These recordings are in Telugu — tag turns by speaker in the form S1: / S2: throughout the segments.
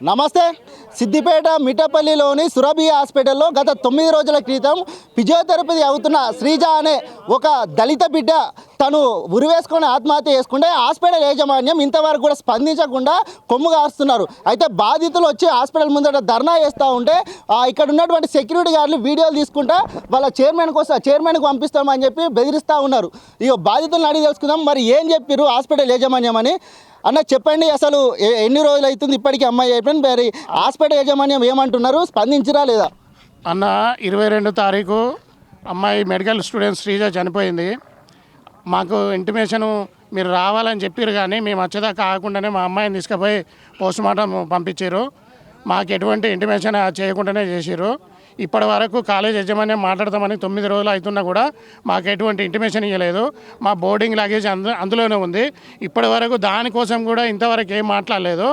S1: నమస్తే. సిద్దిపేట మిఠపల్లిలోని సురభి హాస్పిటల్లో గత 9 రోజుల క్రితం ఫిజియోథెరపీ అవుతున్న శ్రీజ అనే ఒక దళిత బిడ్డ తను ఉరివేసుకొని ఆత్మహత్య చేసుకుంటే హాస్పిటల్ యాజమాన్యం ఇంతవరకు కూడా స్పందించకుండా కొమ్ము కాస్తున్నారు. అయితే బాధితులు వచ్చి హాస్పిటల్ ముందట ధర్నా చేస్తూ ఉంటే ఇక్కడ ఉన్నటువంటి సెక్యూరిటీ గార్డులు వీడియోలు తీసుకుంటా వాళ్ళ చైర్మన్కి పంపిస్తామని చెప్పి బెదిరిస్తూ ఉన్నారు. ఇక బాధితులను అడిగి తెలుసుకుందాం మరి ఏం చెప్పారు హాస్పిటల్ యాజమాన్యం అని. అన్న చెప్పండి, అసలు ఎన్ని రోజులు అవుతుంది ఇప్పటికీ అమ్మాయి అయిపోయింది, మరి హాస్పిటల్ యాజమాన్యం ఏమంటున్నారు, స్పందించరా లేదా?
S2: అన్న 22 తారీఖు అమ్మాయి మెడికల్ స్టూడెంట్ శ్రీజ చనిపోయింది. మాకు ఇంటిమేషను మీరు రావాలని చెప్పారు, కానీ మేము వచ్చేదాకా కాకుండానే మా అమ్మాయిని తీసుకుపోయి పోస్ట్మార్టం పంపించారు. మాకు ఎటువంటి ఇంటిమేషన్ చేయకుండానే చేసారు. ఇప్పటి వరకు కాలేజ్ యజమాన్యం మాట్లాడతామని 9 రోజులు అవుతున్నా కూడా మాకు ఎటువంటి ఇంటిమేషన్ ఇవ్వలేదు. మా బోర్డింగ్ లగేజ్ అందులోనే ఉంది. ఇప్పటి వరకు దానికోసం కూడా ఇంతవరకు ఏం మాట్లాడలేదు.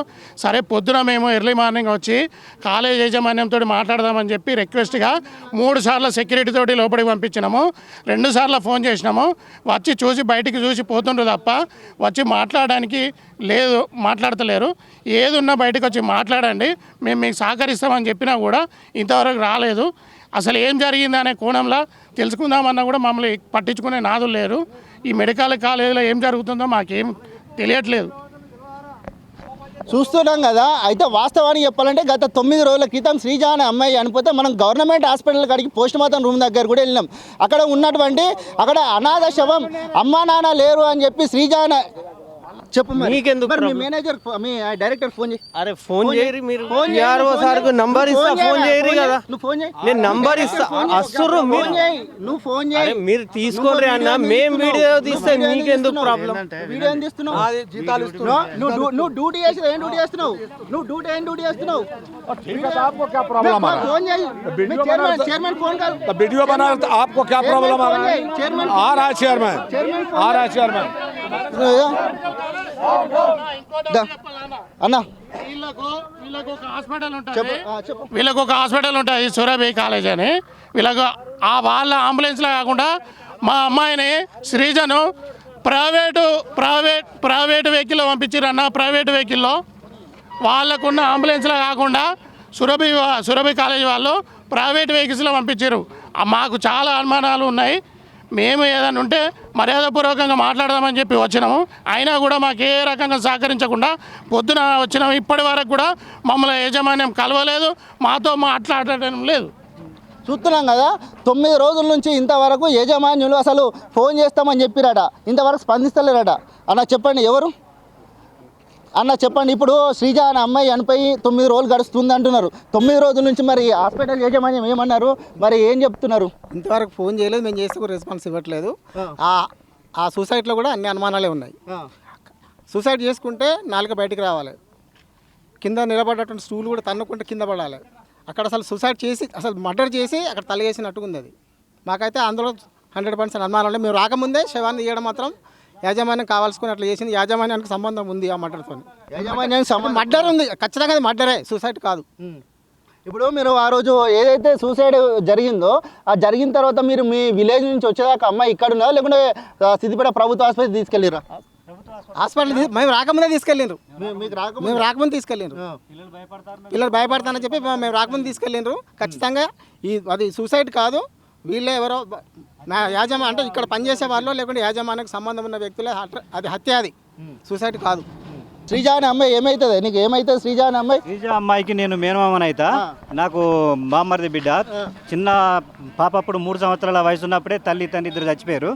S2: సరే, పొద్దున మేము ఎర్లీ మార్నింగ్ వచ్చి కాలేజ్ యజమాన్యంతో మాట్లాడదామని చెప్పి రిక్వెస్ట్గా 3 సార్లు సెక్యూరిటీ తోటి లోపలికి పంపించినాము. 2 సార్లు ఫోన్ చేసినాము. వచ్చి చూసి బయటికి చూసి పోతుండ్రు తప్ప వచ్చి మాట్లాడడానికి లేదు, మాట్లాడతలేరు. ఏది ఉన్నా బయటకు వచ్చి మాట్లాడండి, మేము మీకు సహకరిస్తామని చెప్పినా కూడా ఇంతవరకు రాలేదు. అసలు ఏం జరిగింది అనే కోణంలో తెలుసుకుందామన్నా కూడా మమ్మల్ని పట్టించుకునే నాదులు లేరు. ఈ మెడికల్ కాలేజీలో ఏం జరుగుతుందో మాకేం తెలియట్లేదు.
S1: చూస్తున్నాం కదా. అయితే వాస్తవానికి చెప్పాలంటే గత 9 రోజుల క్రితం శ్రీజ అనే అమ్మాయి అనిపోతే మనం గవర్నమెంట్ హాస్పిటల్ కాడికి పోస్ట్ మార్టం రూమ్ దగ్గర కూడా వెళ్ళినాం. అక్కడ అనాథ శవం, అమ్మా నాన్న లేరు అని చెప్పి శ్రీజ అనే చెప్పు.
S3: మీకెందుకు
S1: మీ మేనేజర్ మీ డైరెక్టర్ ఫోన్ చేయి.
S3: అరే ఫోన్ చేయరు మీరు. ఆర్ఓ సార్కు నంబర్ ఇస్తా, ఫోన్ చేయరు కదా.
S1: నువ్వు ఫోన్ చేయి,
S3: నేను నంబర్ ఇస్తా. అస్సురు
S1: నువ్వు ఫోన్ చేయి.
S3: మీరు తీసుకోండి అన్న, మేము వీడియో తీస్తే మీకెందుకు ప్రాబ్లం?
S1: వీడియో ఏం తీస్తున్నావు? నువ్వు డ్యూటీ చేసి ఏం డ్యూటీ చేస్తున్నావు? నువ్వు డ్యూటీ ఏం డ్యూటీ చేస్తున్నావు? ఫోన్ చేయి. చైర్మన్ ఫోన్ కాదు.
S4: वीडियो बना रहे तो आपको क्या प्रॉब्लम आ रहा है? आ रहा है चेयरमैन, आ रहा है चेयरमैन.
S1: అన్నా
S2: వీళ్ళకు ఒక హాస్పిటల్ ఉంటుంది సురభి కాలేజ్ అని. వీళ్ళకు వాళ్ళ అంబులెన్స్లో కాకుండా మా అమ్మాయిని శ్రీజను ప్రైవేటు వెహికల్లో పంపించారు అన్న. ప్రైవేటు వెహికల్లో వాళ్ళకున్న అంబులెన్స్లో కాకుండా సురభి కాలేజ్ వాళ్ళు ప్రైవేట్ వెహికల్స్లో పంపించారు. మాకు చాలా అనుమానాలు ఉన్నాయి. మేము ఏదైనా ఉంటే మర్యాదపూర్వకంగా మాట్లాడదామని చెప్పి వచ్చినాము. అయినా కూడా మాకు ఏ రకంగా సహకరించకుండా పొద్దున వచ్చినాము. ఇప్పటి వరకు కూడా మమ్మల్ని యాజమాన్యం కలవలేదు, మాతో మాట్లాడటం లేదు.
S1: చూస్తున్నాం కదా, 9 రోజుల నుంచి ఇంతవరకు యాజమాన్యులు అసలు ఫోన్ చేస్తామని చెప్పిరట, ఇంతవరకు స్పందిస్తలేరట. అన్న చెప్పండి, ఎవరు అన్న చెప్పండి. ఇప్పుడు శ్రీజ అనే అమ్మాయి చనిపోయి 9 రోజులు గడుస్తుంది అంటున్నారు. 9 రోజుల నుంచి మరి హాస్పిటల్ యాజమాన్యం ఏమన్నారు, మరి ఏం చెప్తున్నారు?
S5: ఇంతవరకు ఫోన్ చేయలేదు, మేము చేస్తే కూడా రెస్పాన్స్ ఇవ్వట్లేదు. ఆ సూసైడ్లో కూడా అన్ని అనుమానాలే ఉన్నాయి. సూసైడ్ చేసుకుంటే నాలుక బయటికి రావాలి, కింద నిలబడ్డటువంటి స్టూల్ కూడా తన్నుకుంటే కింద పడాలి. అక్కడ అసలు సూసైడ్ చేసి అసలు మర్డర్ చేసి అక్కడ తలగేసినట్టుగా అది. మాకైతే అందులో 100% అనుమానాలు ఉన్నాయి. మేము రాకముందే శవాన్ని తీయడం మాత్రం యాజమాన్యం కావాల్సుకుని అట్లా చేసింది. యాజమాన్యానికి సంబంధం ఉంది ఆ మర్డర్తో. యాజమాన్యానికి మర్డర్ ఉంది ఖచ్చితంగా, అది మర్డరే, సూసైడ్ కాదు.
S1: ఇప్పుడు మీరు ఆ రోజు ఏదైతే సూసైడ్ జరిగిందో ఆ జరిగిన తర్వాత మీరు మీ విలేజ్ నుంచి వచ్చేదాకా అమ్మాయి ఇక్కడ ఉన్నదా, లేకుంటే సిద్దిపేట ప్రభుత్వ ఆసుపత్రి తీసుకెళ్ళిరా?
S5: హాస్పిటల్ మేము రాకముందే తీసుకెళ్ళిండ్రు. మేము రాకముందు తీసుకెళ్ళిండ్రు. పిల్లలు భయపడతానని చెప్పి మేము రాకముందు తీసుకెళ్ళిండ్రు. ఖచ్చితంగా అది సూసైడ్ కాదు. వీళ్ళే ఎవరో యాజమాన్యం అంటే ఇక్కడ పనిచేసే వాళ్ళు లేకుంటే యాజమాన్యానికి సంబంధం ఉన్న వ్యక్తులే, అది హత్య, అది సూసైడ్ కాదు.
S1: శ్రీజ అనే అమ్మాయి ఏమవుతుంది, నీకు ఏమవుతుంది? శ్రీజ అనే అమ్మాయి,
S6: శ్రీజ అమ్మాయికి నేను మేనమామని అవుతా. నాకు బామ్మర్ది బిడ్డ. చిన్న పాప అప్పుడు 3 సంవత్సరాల వయసు ఉన్నప్పుడే తల్లి తండ్రి ఇద్దరు చచ్చిపోయారు.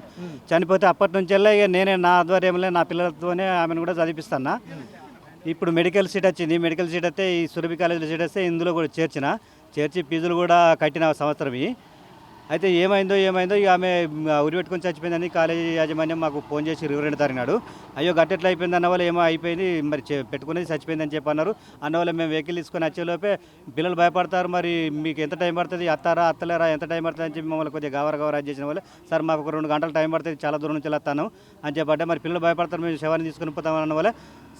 S6: చనిపోతే అప్పటి నుంచెల్లా ఇక నేనే నా ఆధ్వర్యంలో నా పిల్లలతోనే ఆమెను కూడా చదివిస్తాను. ఇప్పుడు మెడికల్ సీట్ వచ్చింది. మెడికల్ సీట్ అయితే ఈ సురభి కాలేజీలో సీట్ వస్తే ఇందులో కూడా చేర్చి ఫీజులు కూడా కట్టిన సంవత్సరం. అయితే ఏమైందో ఇక ఆమె ఉరి పెట్టుకొని చచ్చిపోయిందని కాలేజీ యాజమాన్యం మాకు ఫోన్ చేసి 22 తారీఖు నాడు, అయ్యో గట్టెట్లా అయిపోయింది అన్న వాళ్ళు, ఏమో అయిపోయింది మరి పెట్టుకునేది చచ్చిపోయిందని చెప్పి అన్నారు. అన్నవాళ్ళు మేము వెహికల్ తీసుకొని వచ్చేలోపే పిల్లలు భయపడతారు, మరి మీకు ఎంత టైం పడుతుంది, అత్తలేరా ఎంత టైం పడుతుంది అని చెప్పి మమ్మల్ని కొద్దిగా గవర చేసిన వాళ్ళు, సార్ మాకు ఒక 2 గంటలు టైం పడుతుంది, చాలా దూరం నుంచి వెళ్తాను అని చెప్పంటే, మరి పిల్లలు భయపడతారు, మేము శవాన్ని తీసుకొని పోతామని అన్న వాళ్ళే.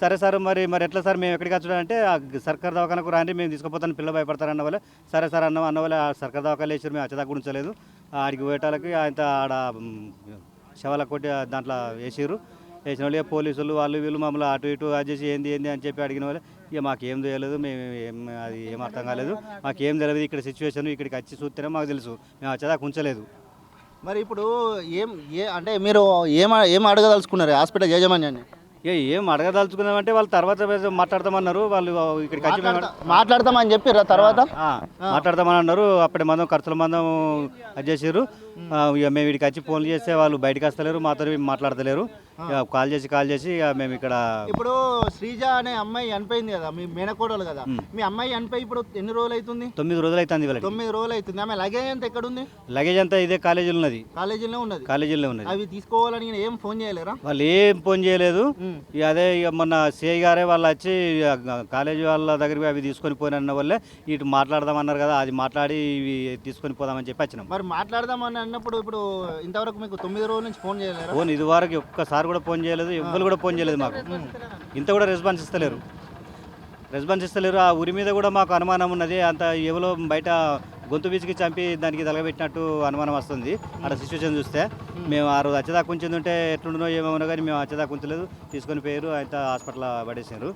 S6: సరే సార్ మరి ఎట్లా సార్ మేము ఎక్కడికి వచ్చాడంటే సర్కార్ దవాఖానకు రాండి, మేము తీసుకుపోతాను, పిల్లలు భయపడతారు అన్న వాళ్ళే. సరే సార్ అన్న వాళ్ళే సర్కార్ దవాఖాలు వేసారు. మేము వచ్చేదాకా గురించలేదు. ఆడికి పోయేటాలకి ఆయన ఆడ శవాల కొట్టి దాంట్లో వేసారు. వేసిన వాళ్ళు పోలీసులు వాళ్ళు వీళ్ళు మమ్మల్ని అటు ఇటు అది చేసి ఏంది అని చెప్పి అడిగిన వాళ్ళు ఇక మాకేం తెలియలేదు, మేము అది ఏం అర్థం కాలేదు, మాకేం తెలియదు. ఇక్కడ సిచ్యువేషన్ ఇక్కడికి వచ్చి చూస్తేనే మాకు తెలుసు, మేము వచ్చేదాకా ఉంచలేదు.
S1: మరి ఇప్పుడు అంటే మీరు ఏం అడగదలుచుకున్నారు హాస్పిటల్ యాజమాన్యాన్ని?
S6: ఏం అడగదలుచుకున్నామంటే వాళ్ళు తర్వాత మాట్లాడతామన్నారు. వాళ్ళు ఇక్కడికి వచ్చి
S1: మాట్లాడతామని చెప్పిర్రా తర్వాత?
S6: మాట్లాడతామని అన్నారు. అప్పుడే మందం ఖర్చుల మందం అది చేసారు. ఇక మేము ఇక్కడికి వచ్చి ఫోన్లు చేస్తే వాళ్ళు బయటకు వస్తలేరు, మాతో మాట్లాడతలేరు. కాల్ చేసి ఇక మేము ఇక్కడ
S1: ఇప్పుడు శ్రీజ అనే అమ్మాయి చనిపోయింది కదా, మీ మేనకోడలు కదా, మీ అమ్మాయి చనిపోయి ఇప్పుడు ఎన్ని రోజులు అవుతుంది?
S6: 9 రోజులు అవుతుంది.
S1: 9 రోజులు అవుతుంది. ఆమె లగేజ్ అంతా ఎక్కడ ఉంది?
S6: లగేజ్ అంతా ఇదే కాలేజీలో ఉన్నది.
S1: కాలేజీలో ఉన్నది. అవి తీసుకోవాలని ఏం ఫోన్ చేయలేరా?
S6: వాళ్ళు ఏం ఫోన్ చేయలేదు. ఇక అదే ఇక మొన్న సిఐ గారే వాళ్ళు వచ్చి కాలేజీ వాళ్ళ దగ్గరికి అవి తీసుకొని పోయిన వల్లే ఇటు మాట్లాడదామన్నారు కదా, అది మాట్లాడి ఇవి తీసుకొని పోదామని చెప్పి వచ్చినాం.
S1: మరి మాట్లాడదామని అన్నప్పుడు ఇప్పుడు ఇంతవరకు మీకు 9 రోజుల నుంచి ఫోన్ చేయలేరా?
S6: ఫోన్ ఇదివరకు ఒక్కసారి కూడా ఫోన్ చేయలేదు, ఎవ్వరు కూడా ఫోన్ చేయలేదు. మాకు ఇంత కూడా రెస్పాన్స్ ఇస్తలేరు. ఆ ఊరి మీద కూడా మాకు అనుమానం ఉన్నది. అంత ఎవరో బయట గొంతు బీచికి చంపి దానికి తలగబెట్టినట్టు అనుమానం వస్తుంది. అక్కడ సిచ్యువేషన్ చూస్తే మేము ఆ రోజు వచ్చేదాకా ఉంచింది ఉంటే ఎట్లుండో ఏమేమో కానీ మేము వచ్చేదాకా ఉంచలేదు. తీసుకొని పోయారు, అయితే హాస్పిటల్ పడేసారు.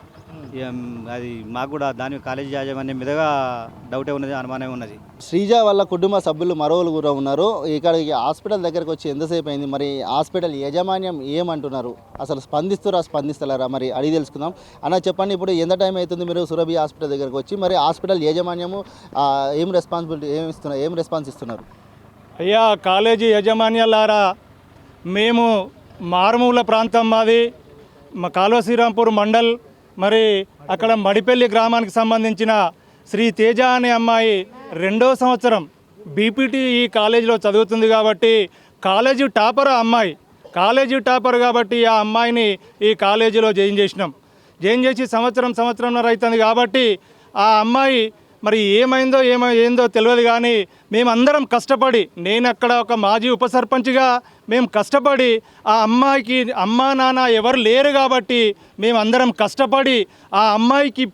S6: అది మాకు కూడా దాని కాలేజీ యాజమాన్యం మీదగా డౌటే ఉన్నది, అనుమానం ఉన్నది.
S1: శ్రీజ వాళ్ళ కుటుంబ సభ్యులు మరోలు కూడా ఉన్నారు. ఇక్కడికి హాస్పిటల్ దగ్గరకు వచ్చి ఎంతసేపు అయింది? మరి హాస్పిటల్ యాజమాన్యం ఏమంటున్నారు? అసలు స్పందిస్తలేరా? మరి అడిగి తెలుసుకుందాం. అన్న చెప్పండి, ఇప్పుడు ఎంత టైం అవుతుంది మీరు సురభి హాస్పిటల్ దగ్గరకు వచ్చి? మరి హాస్పిటల్ యాజమాన్యము ఏం రెస్పాన్స్ ఇస్తున్నారు?
S7: అయ్యా కాలేజీ యజమాన్యాలారా, మేము మారుమూల ప్రాంతం మాది, మా కాలువ శ్రీరాంపూర్ మండల్. మరి అక్కడ మడిపల్లి గ్రామానికి సంబంధించిన శ్రీ తేజ అనే అమ్మాయి 2వ సంవత్సరం బీపీటీ ఈ కాలేజీలో చదువుతుంది కాబట్టి కాలేజీ టాపర్ అమ్మాయి. కాలేజీ టాపర్ కాబట్టి ఆ అమ్మాయిని ఈ కాలేజీలో జాయిన్ చేసి సంవత్సరంన్నర అవుతుంది కాబట్టి ఆ అమ్మాయి మరి ఏందో తెలియదు కానీ మేమందరం కష్టపడి, నేను అక్కడ ఒక మాజీ ఉప సర్పంచ్గా మేము కష్టపడి ఆ అమ్మాయికి అమ్మా నాన్న ఎవరు లేరు కాబట్టి మేమందరం కష్టపడి ఆ అమ్మాయికి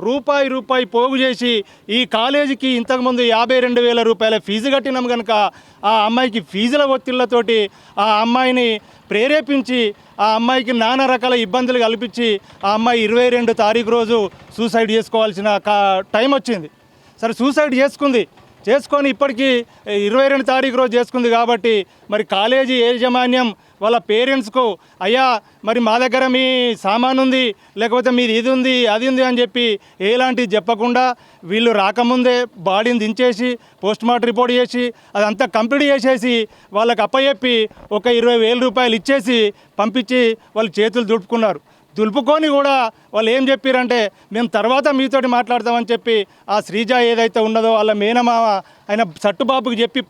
S7: రూపాయి పోగు చేసి ఈ కాలేజీకి ఇంతకుముందు 52,000 రూపాయల ఫీజు కట్టినాం కనుక ఆ అమ్మాయికి ఫీజుల ఒత్తిళ్లతోటి ఆ అమ్మాయిని ప్రేరేపించి ఆ అమ్మాయికి నానా రకాల ఇబ్బందులు కల్పించి ఆ అమ్మాయి 22 తారీఖు రోజు సూసైడ్ చేసుకోవాల్సిన టైం వచ్చింది. సరే సూసైడ్ చేసుకొని ఇప్పటికీ 22 తారీఖు రోజు చేసుకుంది కాబట్టి మరి కాలేజీ యాజమాన్యం వాళ్ళ పేరెంట్స్కు అయ్యా మరి మా దగ్గర మీ సామాను ఉంది, లేకపోతే మీది ఇది ఉంది అది ఉంది అని చెప్పి ఎలాంటివి చెప్పకుండా వీళ్ళు రాకముందే బాడీని దించేసి పోస్ట్మార్టం రిపోర్ట్ చేసి అదంతా కంప్లీట్ చేసేసి వాళ్ళకి అప్పచెప్పి ఒక 20,000 రూపాయలు ఇచ్చేసి పంపించి వాళ్ళు చేతులు దులుపుకొని కూడా వాళ్ళు ఏం చెప్పారంటే మేము తర్వాత మీతోటి మాట్లాడతామని చెప్పి ఆ శ్రీజ ఏదైతే ఉన్నదో వాళ్ళ మేనమామ ఆయన సట్టుబాబుకి చెప్పి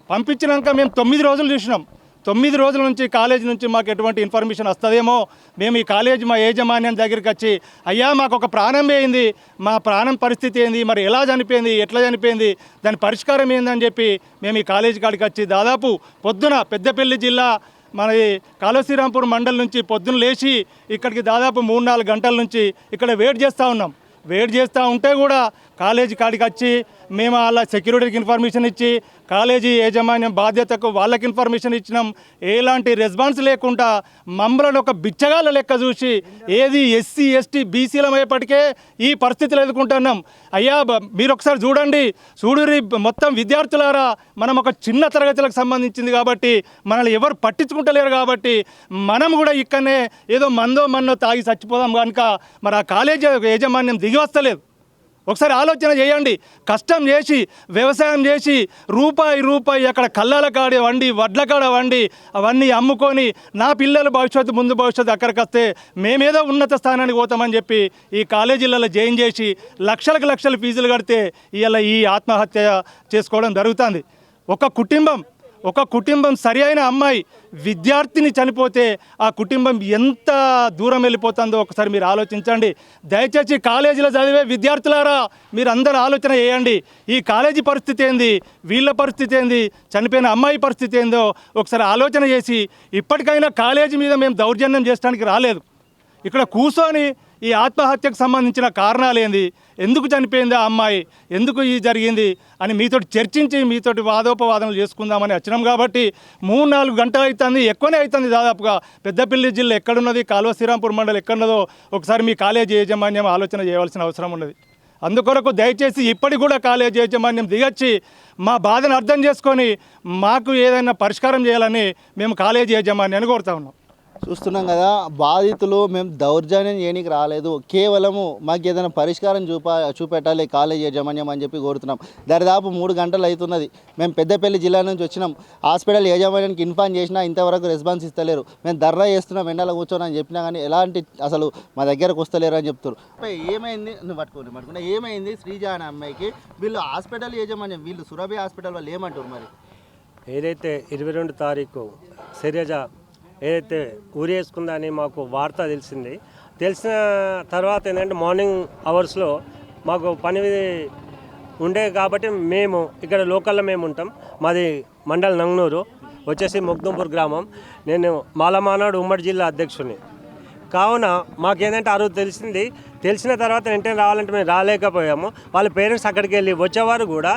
S7: పంపించినాక మేము 9 రోజులు చూసినాం. 9 రోజుల నుంచి కాలేజీ నుంచి మాకు ఎటువంటి ఇన్ఫర్మేషన్ వస్తుందేమో మేము ఈ కాలేజీ మా యాజమాన్యం దగ్గరికి వచ్చి అయ్యా మాకు ఒక ప్రాణం పోయింది, మా ప్రాణం పరిస్థితి ఏంది, మరి ఎలా చనిపోయింది, ఎట్లా చనిపోయింది, దాని పరిష్కారం ఏందని చెప్పి మేము ఈ కాలేజీ కాడికి వచ్చి దాదాపు పొద్దున పెద్దపల్లి జిల్లా మనది కాలువ శ్రీరాంపూర్ మండల్ నుంచి పొద్దున లేచి ఇక్కడికి దాదాపు 3-4 గంటల నుంచి ఇక్కడ వెయిట్ చేస్తూ ఉంటే కూడా కాలేజీ కాడికి వచ్చి మేము వాళ్ళ సెక్యూరిటీకి ఇన్ఫర్మేషన్ ఇచ్చి కాలేజీ యాజమాన్యం బాధ్యతకు వాళ్ళకి ఇన్ఫర్మేషన్ ఇచ్చినాం. ఎలాంటి రెస్పాన్స్ లేకుండా మమ్మల్ని ఒక బిచ్చగాళ్ళ లెక్క చూసి ఏది ఎస్సీ ఎస్టీ బీసీలమయ్యేపటికే ఈ పరిస్థితులు ఎదుర్కొంటున్నాం. అయ్యా మీరు ఒకసారి చూడురి మొత్తం విద్యార్థులారా, మనం ఒక చిన్న తరగతులకు సంబంధించింది కాబట్టి మనల్ని ఎవరు పట్టించుకుంటలేరు కాబట్టి మనం కూడా ఇక్కడనే ఏదో మన్నో తాగి చచ్చిపోదాం కనుక మరి ఆ కాలేజీ యాజమాన్యం దిగి వస్తలేదు. ఒకసారి ఆలోచన చేయండి. కష్టం చేసి వ్యవసాయం చేసి రూపాయి అక్కడ కళ్ళాల కాడ వండి వడ్ల కాడ వండి అవన్నీ అమ్ముకొని నా పిల్లల ముందు భవిష్యత్తు అక్కడికి వస్తే మేమేదో ఉన్నత స్థానానికి పోతామని చెప్పి ఈ కాలేజీలలో జాయిన్ చేసి లక్షల ఫీజులు కడితే ఇవాళ ఈ ఆత్మహత్య చేసుకోవడం జరుగుతుంది. ఒక కుటుంబం సరి అయిన అమ్మాయి విద్యార్థిని చనిపోతే ఆ కుటుంబం ఎంత దూరం వెళ్ళిపోతుందో ఒకసారి మీరు ఆలోచించండి. దయచేసి కాలేజీలో చదివే విద్యార్థులారా మీరు అందరూ ఆలోచన చేయండి. ఈ కాలేజీ పరిస్థితి ఏంది, వీళ్ళ పరిస్థితి ఏంది, చనిపోయిన అమ్మాయి పరిస్థితి ఏందో ఒకసారి ఆలోచన చేసి ఇప్పటికైనా కాలేజీ మీద మేము దౌర్జన్యం చేయడానికి రాలేదు. ఇక్కడ కూర్చొని ఈ ఆత్మహత్యకు సంబంధించిన కారణాలు ఏంది, ఎందుకు చనిపోయింది ఆ అమ్మాయి, ఎందుకు ఇది జరిగింది అని మీతోటి చర్చించి మీతోటి వాదోపవాదనలు చేసుకుందామని వచ్చినాం. కాబట్టి 3-4 గంటలు అవుతుంది, ఎక్కువనే అవుతుంది దాదాపుగా. పెద్దపల్లి జిల్లా ఎక్కడున్నది, కాలువ శ్రీరాంపూర్ మండలం ఎక్కడున్నదో ఒకసారి మీ కాలేజీ యాజమాన్యం ఆలోచన చేయవలసిన అవసరం ఉన్నది. అందుకొరకు దయచేసి ఇప్పటికి కూడా కాలేజీ యాజమాన్యం దిగొచ్చి మా బాధను అర్థం చేసుకొని మాకు ఏదైనా పరిష్కారం చేయాలని మేము కాలేజీ యాజమాన్యాన్ని కోరుతా ఉన్నాం.
S1: చూస్తున్నాం కదా, బాధితులు మేము దౌర్జన్యం చేయడానికి రాలేదు, కేవలము మాకు ఏదైనా పరిష్కారం చూపెట్టాలి కాలేజ్ యాజమాన్యం అని చెప్పి కోరుతున్నాం. దరిదాపు 3 గంటలు అవుతున్నది. మేము పెద్దపల్లి జిల్లా నుంచి వచ్చినాం. హాస్పిటల్ యాజమాన్యానికి ఇన్ఫార్మ్ చేసినా ఇంతవరకు రెస్పాన్స్ ఇస్తలేరు. మేము ధర్నా చేస్తున్నాం, ఎండలో కూర్చోని చెప్పినా కానీ ఎలాంటి అసలు మా దగ్గరకు వస్తలేరు అని చెప్తారు. ఏమైంది, నువ్వు పట్టుకున్నా ఏమైంది శ్రీజ అనే అమ్మాయికి? వీళ్ళు హాస్పిటల్ యాజమాన్యం, వీళ్ళు సురభి హాస్పిటల్ వాళ్ళు ఏమంటారు మరి?
S8: ఏదైతే 22 తారీఖు శైలజ ఏదైతే ఊరేసుకుందని మాకు వార్త తెలిసిన తర్వాత ఏంటంటే మార్నింగ్ అవర్స్లో మాకు పని ఉండే కాబట్టి మేము ఇక్కడ లోకల్లో మేము ఉంటాం. మాది మండల్ నంగనూరు, వచ్చేసి మొగ్దుంపూర్ గ్రామం. నేను మాలమానాడు ఉమ్మడి జిల్లా అధ్యక్షుడిని. కావున మాకేంటంటే ఆ రోజు తెలిసిన తర్వాత వెంటనే రావాలంటే మేము రాలేకపోయాము. వాళ్ళ పేరెంట్స్ అక్కడికి వెళ్ళి వచ్చేవారు కూడా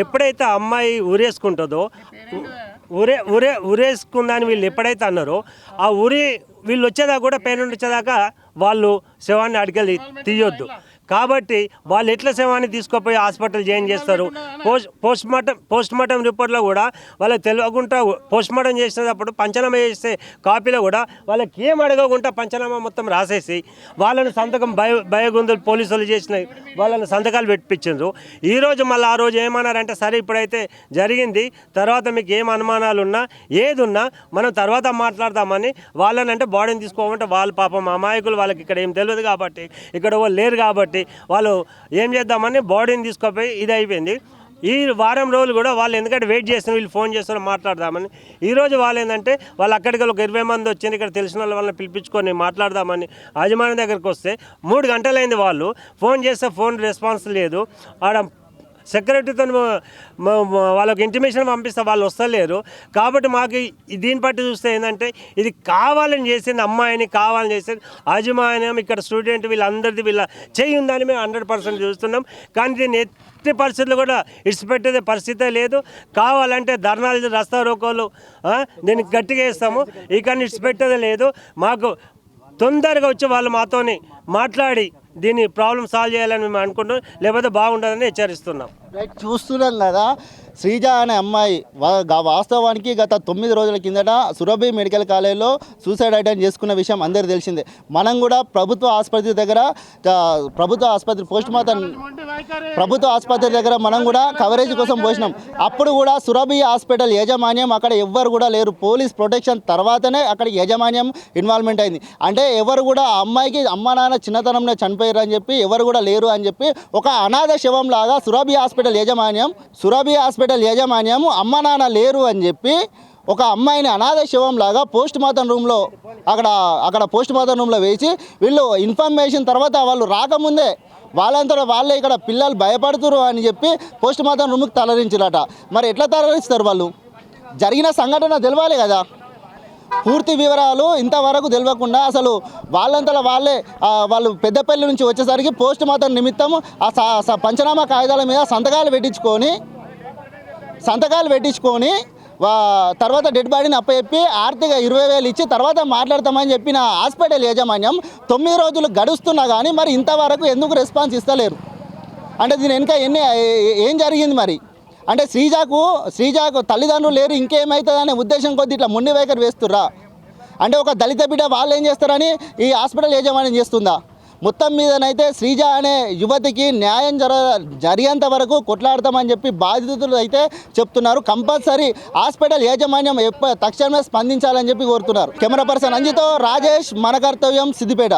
S8: ఎప్పుడైతే అమ్మాయి ఊరేసుకుంటుందో ఊరేసుకుందని వీళ్ళు ఎప్పుడైతే అన్నారో ఆ వీళ్ళు వచ్చేదాకా కూడా పేరెంట్ వచ్చేదాకా వాళ్ళు శవాన్ని అడిగెళ్ళి తీయొద్దు. కాబట్టి వాళ్ళు ఎట్లా శవాన్ని తీసుకుపోయి హాస్పిటల్ జాయిన్ చేస్తారు. పోస్ట్ మార్టం రిపోర్ట్లో కూడా వాళ్ళకి తెలియకుండా పోస్ట్ మార్టం చేసేటప్పుడు పంచనామా చేసే కాపీలో కూడా వాళ్ళకి ఏం అడగకుండా పంచనామా మొత్తం రాసేసి వాళ్ళని సంతకం భయగుందులు పోలీసులు చేసిన వాళ్ళని సంతకాలు పెట్టించారు. ఈరోజు మళ్ళీ ఆ రోజు ఏమన్నారంటే సరే ఇప్పుడైతే జరిగింది, తర్వాత మీకు ఏం అనుమానాలు ఉన్నా ఏదున్నా మనం తర్వాత మాట్లాడదామని వాళ్ళని అంటే బాడీని తీసుకోమంటే వాళ్ళు పాపం అమాయకులు, వాళ్ళకి ఇక్కడ ఏం తెలియదు కాబట్టి, ఇక్కడ వాళ్ళు లేరు కాబట్టి వాళ్ళు ఏం చేద్దామని బాడీని తీసుకుపోయి ఇది అయిపోయింది. ఈ వారం రోజులు కూడా వాళ్ళు ఎందుకంటే వెయిట్ చేస్తున్నారు, వీళ్ళు ఫోన్ చేస్తున్నారు మాట్లాడదామని. ఈరోజు వాళ్ళు ఏంటంటే వాళ్ళు అక్కడికి ఒక 20 మంది వచ్చింది, ఇక్కడ తెలిసిన వాళ్ళని పిలిపించుకొని మాట్లాడదామని యాజమాన్యం దగ్గరికి వస్తే 3 గంటలైంది. వాళ్ళు ఫోన్ చేస్తే ఫోన్ రెస్పాన్స్ లేదు. ఆడ సెక్రటరీతో వాళ్ళకి ఇంటిమేషన్ పంపిస్తే వాళ్ళు వస్తలేరు. కాబట్టి మాకు దీన్ని బట్టి చూస్తే ఏంటంటే ఇది కావాలని చేసింది, అమ్మాయిని కావాలని చేసింది యాజమాన్యం, ఇక్కడ స్టూడెంట్ వీళ్ళందరిది వీళ్ళ చేయి ఉందని మేము 100% చూస్తున్నాం. కానీ దీన్ని ఎట్టి పరిస్థితులు కూడా ఇడిచిపెట్టేదే పరిస్థితే లేదు. కావాలంటే ధర్నాలు, రస్తా రోకోలు దీనికి గట్టిగా వేస్తాము, ఇక ఇడిచిపెట్టేదే లేదు. మాకు తొందరగా వచ్చి వాళ్ళు మాతోని మాట్లాడి దీన్ని ప్రాబ్లం సాల్వ్ చేయాలని మేము అనుకుంటున్నాం, లేకపోతే బాగుంటుందని హెచ్చరిస్తున్నాం.
S1: చూస్తున్నాం కదా, శ్రీజ అనే అమ్మాయి వాస్తవానికి గత 9 రోజుల కిందట సురభి మెడికల్ కాలేజ్లో సూసైడ్ అటెంప్ట్ చేసుకున్న విషయం అందరికీ తెలిసిందే. మనం కూడా ప్రభుత్వ ఆసుపత్రి దగ్గర ప్రభుత్వ ఆసుపత్రి దగ్గర మనం కూడా కవరేజ్ కోసం పోసినాం. అప్పుడు కూడా సురభి హాస్పిటల్ యాజమాన్యం అక్కడ ఎవ్వరు కూడా లేరు. పోలీస్ ప్రొటెక్షన్ తర్వాతనే అక్కడ యాజమాన్యం ఇన్వాల్వ్మెంట్ అయింది. అంటే ఎవరు కూడా ఆ అమ్మాయికి అమ్మ నాన్న చిన్నతనంలో చనిపోయారు అని చెప్పి ఎవరు కూడా లేరు అని చెప్పి ఒక అనాథ శవం లాగా సురభి హాస్పిటల్ యాజమాన్యం అమ్మ నాన్న లేరు అని చెప్పి ఒక అమ్మాయిని అనాథ శవం లాగా పోస్ట్ మార్టం రూమ్లో అక్కడ పోస్ట్ మార్టం రూమ్లో వేసి వీళ్ళు ఇన్ఫర్మేషన్ తర్వాత వాళ్ళు రాకముందే వాళ్ళంతా వాళ్ళే ఇక్కడ పిల్లలు భయపడుతురు అని చెప్పి పోస్ట్ మార్టం రూమ్కి తరలించారట. మరి ఎట్లా తరలిస్తారు? వాళ్ళు జరిగిన సంఘటన తెలవాలి కదా. పూర్తి వివరాలు ఇంతవరకు తెలియకుండా అసలు వాళ్ళంతా వాళ్ళు పెద్దపల్లి నుంచి వచ్చేసరికి పోస్ట్ మార్టం నిమిత్తం ఆ పంచనామా కాగితాల మీద సంతకాలు పెట్టించుకొని తర్వాత డెడ్ బాడీని అప్పచెప్పి ఆర్థిక 20,000 ఇచ్చి తర్వాత మాట్లాడతామని చెప్పిన హాస్పిటల్ యాజమాన్యం 9 రోజులు గడుస్తున్నా కానీ మరి ఇంతవరకు ఎందుకు రెస్పాన్స్ ఇస్తలేరు? అంటే దీని వెనుక ఏం జరిగింది మరి? అంటే శ్రీజాకు తల్లిదండ్రులు లేరు, ఇంకేమవుతుందనే ఉద్దేశం కొద్ది ఇట్లా మొండి వైఖరి వేస్తుర్రా? అంటే ఒక దళిత బిడ్డ వాళ్ళు ఏం చేస్తారని ఈ హాస్పిటల్ యాజమాన్యం చేస్తుందా? మొత్తం మీదనైతే శ్రీజ అనే యువతికి న్యాయం జరిగేంత వరకు కొట్లాడతామని చెప్పి బాధితులు అయితే చెప్తున్నారు. కంపల్సరీ హాస్పిటల్ యాజమాన్యం తక్షణమే స్పందించాలని చెప్పి కోరుతున్నారు. కెమెరా పర్సన్ అంజితో రాజేష్, మన కర్తవ్యం, సిద్దిపేట.